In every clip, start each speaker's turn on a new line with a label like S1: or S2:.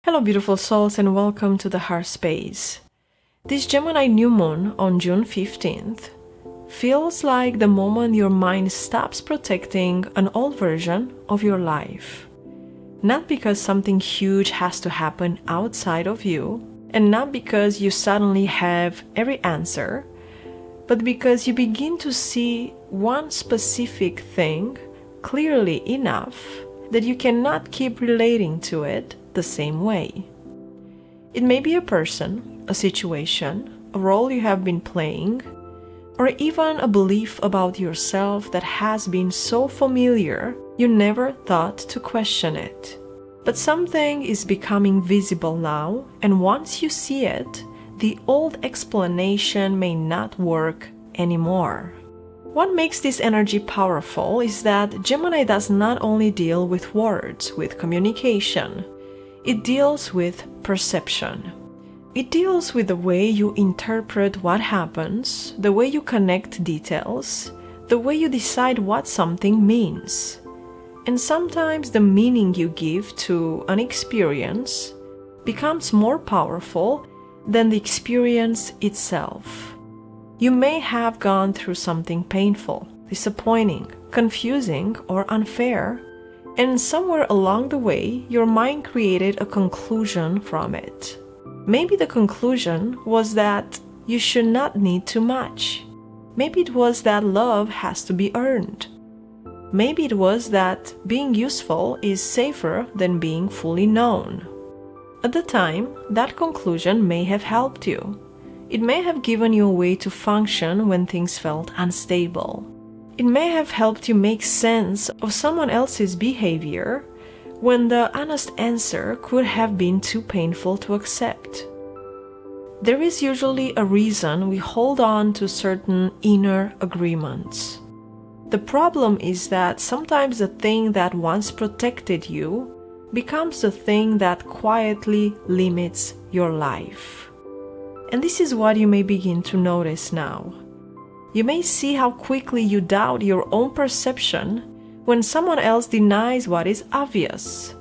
S1: Hello beautiful souls and welcome to the HeartSpace. This Gemini New Moon on June 15th feels like the moment your mind stops protecting an old version of your life. Not because something huge has to happen outside of you, and not because you suddenly have every answer, but because you begin to see one specific thing clearly enough that you cannot keep relating to it the same way. It may be a person, a situation, a role you have been playing, or even a belief about yourself that has been so familiar you never thought to question it. But something is becoming visible now, and once you see it, the old explanation may not work anymore. What makes this energy powerful is that Gemini does not only deal with words, with communication. It deals with perception. It deals with the way you interpret what happens, the way you connect details, the way you decide what something means. And sometimes the meaning you give to an experience becomes more powerful than the experience itself. You may have gone through something painful, disappointing, confusing, or unfair, and somewhere along the way, your mind created a conclusion from it. Maybe the conclusion was that you should not need too much. Maybe it was that love has to be earned. Maybe it was that being useful is safer than being fully known. At the time, that conclusion may have helped you. It may have given you a way to function when things felt unstable. It may have helped you make sense of someone else's behavior when the honest answer could have been too painful to accept. There is usually a reason we hold on to certain inner agreements. The problem is that sometimes the thing that once protected you becomes the thing that quietly limits your life. And this is what you may begin to notice now. You may see how quickly you doubt your own perception when someone else denies what is obvious.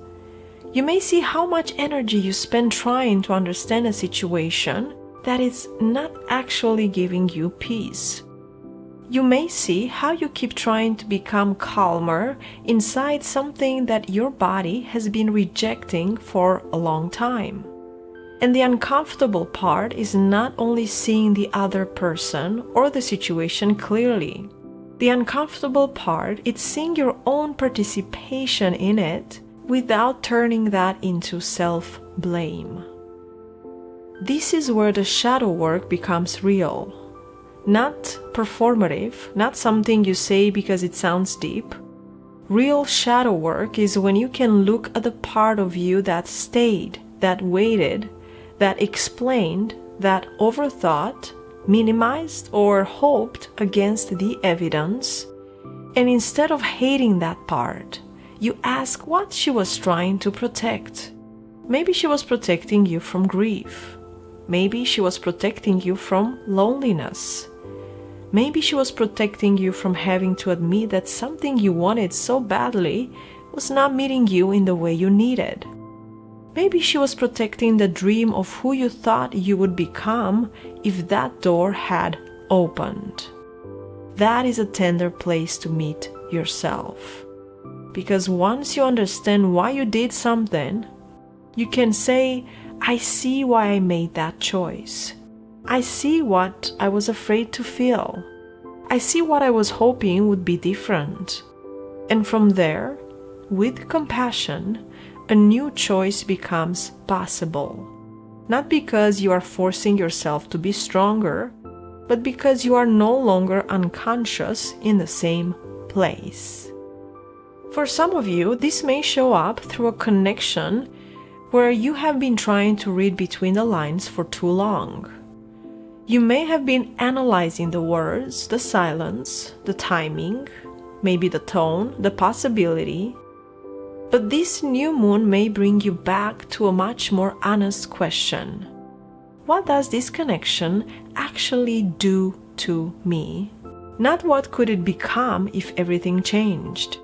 S1: You may see how much energy you spend trying to understand a situation that is not actually giving you peace. You may see how you keep trying to become calmer inside something that your body has been rejecting for a long time. And the uncomfortable part is not only seeing the other person or the situation clearly. The uncomfortable part is seeing your own participation in it without turning that into self-blame. This is where the shadow work becomes real. Not performative, not something you say because it sounds deep. Real shadow work is when you can look at the part of you that stayed, that waited, that explained, that overthought, minimized, or hoped against the evidence, and instead of hating that part, you ask what she was trying to protect. Maybe she was protecting you from grief. Maybe she was protecting you from loneliness. Maybe she was protecting you from having to admit that something you wanted so badly was not meeting you in the way you needed. Maybe she was protecting the dream of who you thought you would become if that door had opened. That is a tender place to meet yourself. Because once you understand why you did something, you can say, I see why I made that choice. I see what I was afraid to feel. I see what I was hoping would be different. And from there, with compassion, a new choice becomes possible. Not because you are forcing yourself to be stronger, but because you are no longer unconscious in the same place. For some of you, this may show up through a connection where you have been trying to read between the lines for too long. You may have been analyzing the words, the silence, the timing, maybe the tone, the possibility. But this new moon may bring you back to a much more honest question. What does this connection actually do to me? Not what could it become if everything changed.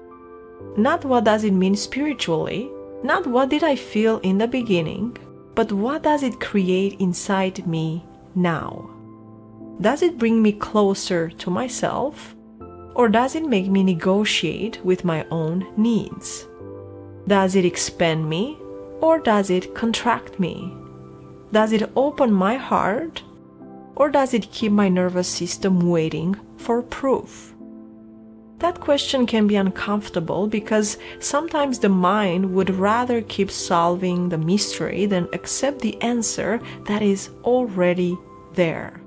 S1: Not what does it mean spiritually, Not what did I feel in the beginning, but what does it create inside me now? Does it bring me closer to myself, or does it make me negotiate with my own needs? Does it expand me, or does it contract me? Does it open my heart, or does it keep my nervous system waiting for proof? That question can be uncomfortable because sometimes the mind would rather keep solving the mystery than accept the answer that is already there.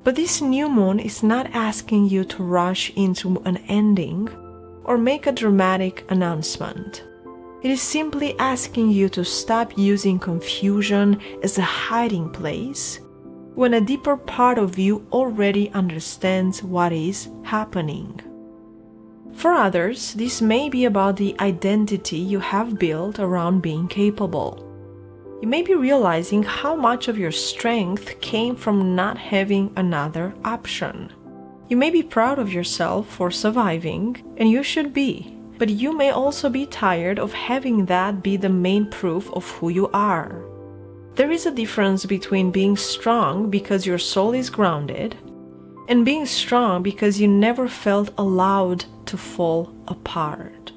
S1: But this new moon is not asking you to rush into an ending or make a dramatic announcement. It is simply asking you to stop using confusion as a hiding place when a deeper part of you already understands what is happening. For others, this may be about the identity you have built around being capable. You may be realizing how much of your strength came from not having another option. You may be proud of yourself for surviving, and you should be, but you may also be tired of having that be the main proof of who you are. There is a difference between being strong because your soul is grounded and being strong because you never felt allowed to fall apart.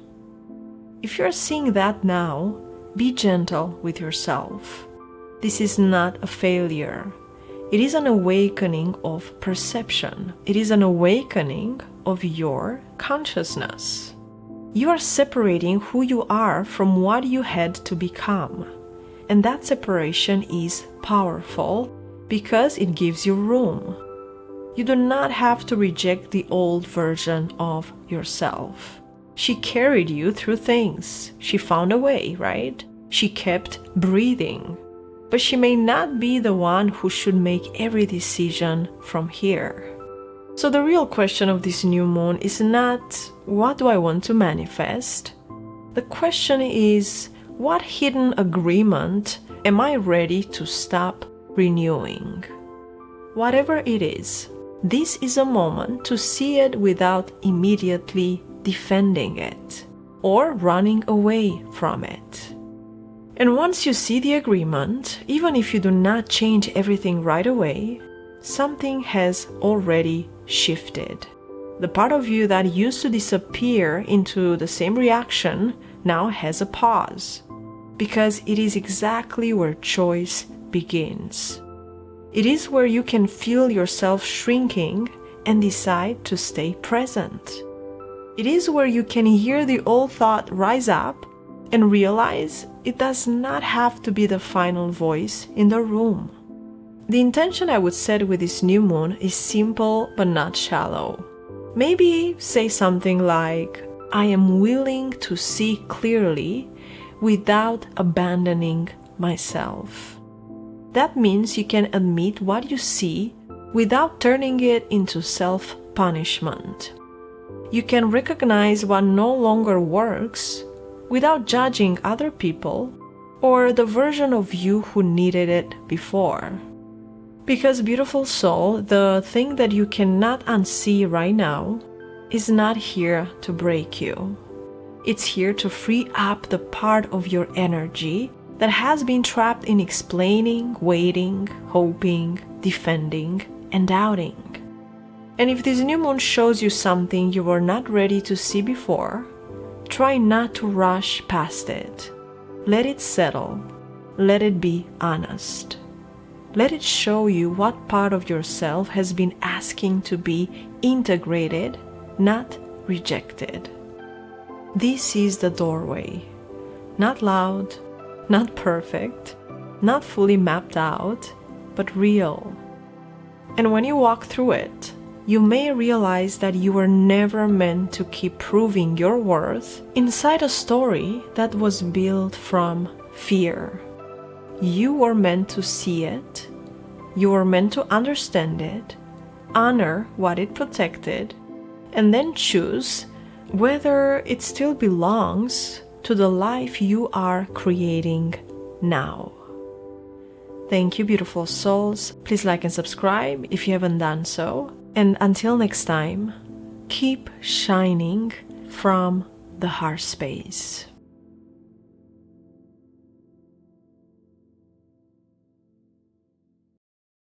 S1: If you're seeing that now, be gentle with yourself. This is not a failure. It is an awakening of perception. It is an awakening of your consciousness. You are separating who you are from what you had to become. And that separation is powerful because it gives you room. You do not have to reject the old version of yourself. She carried you through things. She found a way, right? She kept breathing. But she may not be the one who should make every decision from here. So the real question of this new moon is not, what do I want to manifest? The question is, what hidden agreement am I ready to stop renewing? Whatever it is, this is a moment to see it without immediately defending it or running away from it. And once you see the agreement, even if you do not change everything right away, something has already shifted. The part of you that used to disappear into the same reaction now has a pause, because it is exactly where choice begins. It is where you can feel yourself shrinking and decide to stay present. It is where you can hear the old thought rise up and realize it does not have to be the final voice in the room. The intention I would set with this new moon is simple but not shallow. Maybe say something like, I am willing to see clearly without abandoning myself. That means you can admit what you see without turning it into self-punishment. You can recognize what no longer works without judging other people or the version of you who needed it before. Because, beautiful soul, the thing that you cannot unsee right now is not here to break you. It's here to free up the part of your energy that has been trapped in explaining, waiting, hoping, defending, and doubting. And if this new moon shows you something you were not ready to see before, try not to rush past it. Let it settle. Let it be honest. Let it show you what part of yourself has been asking to be integrated, not rejected. This is the doorway. Not loud, not perfect, not fully mapped out, but real. And when you walk through it, you may realize that you were never meant to keep proving your worth inside a story that was built from fear. You were meant to see it, you were meant to understand it, honor what it protected, and then choose whether it still belongs to the life you are creating now. Thank you, beautiful souls. Please like and subscribe if you haven't done so. And until next time, keep shining from the heart space.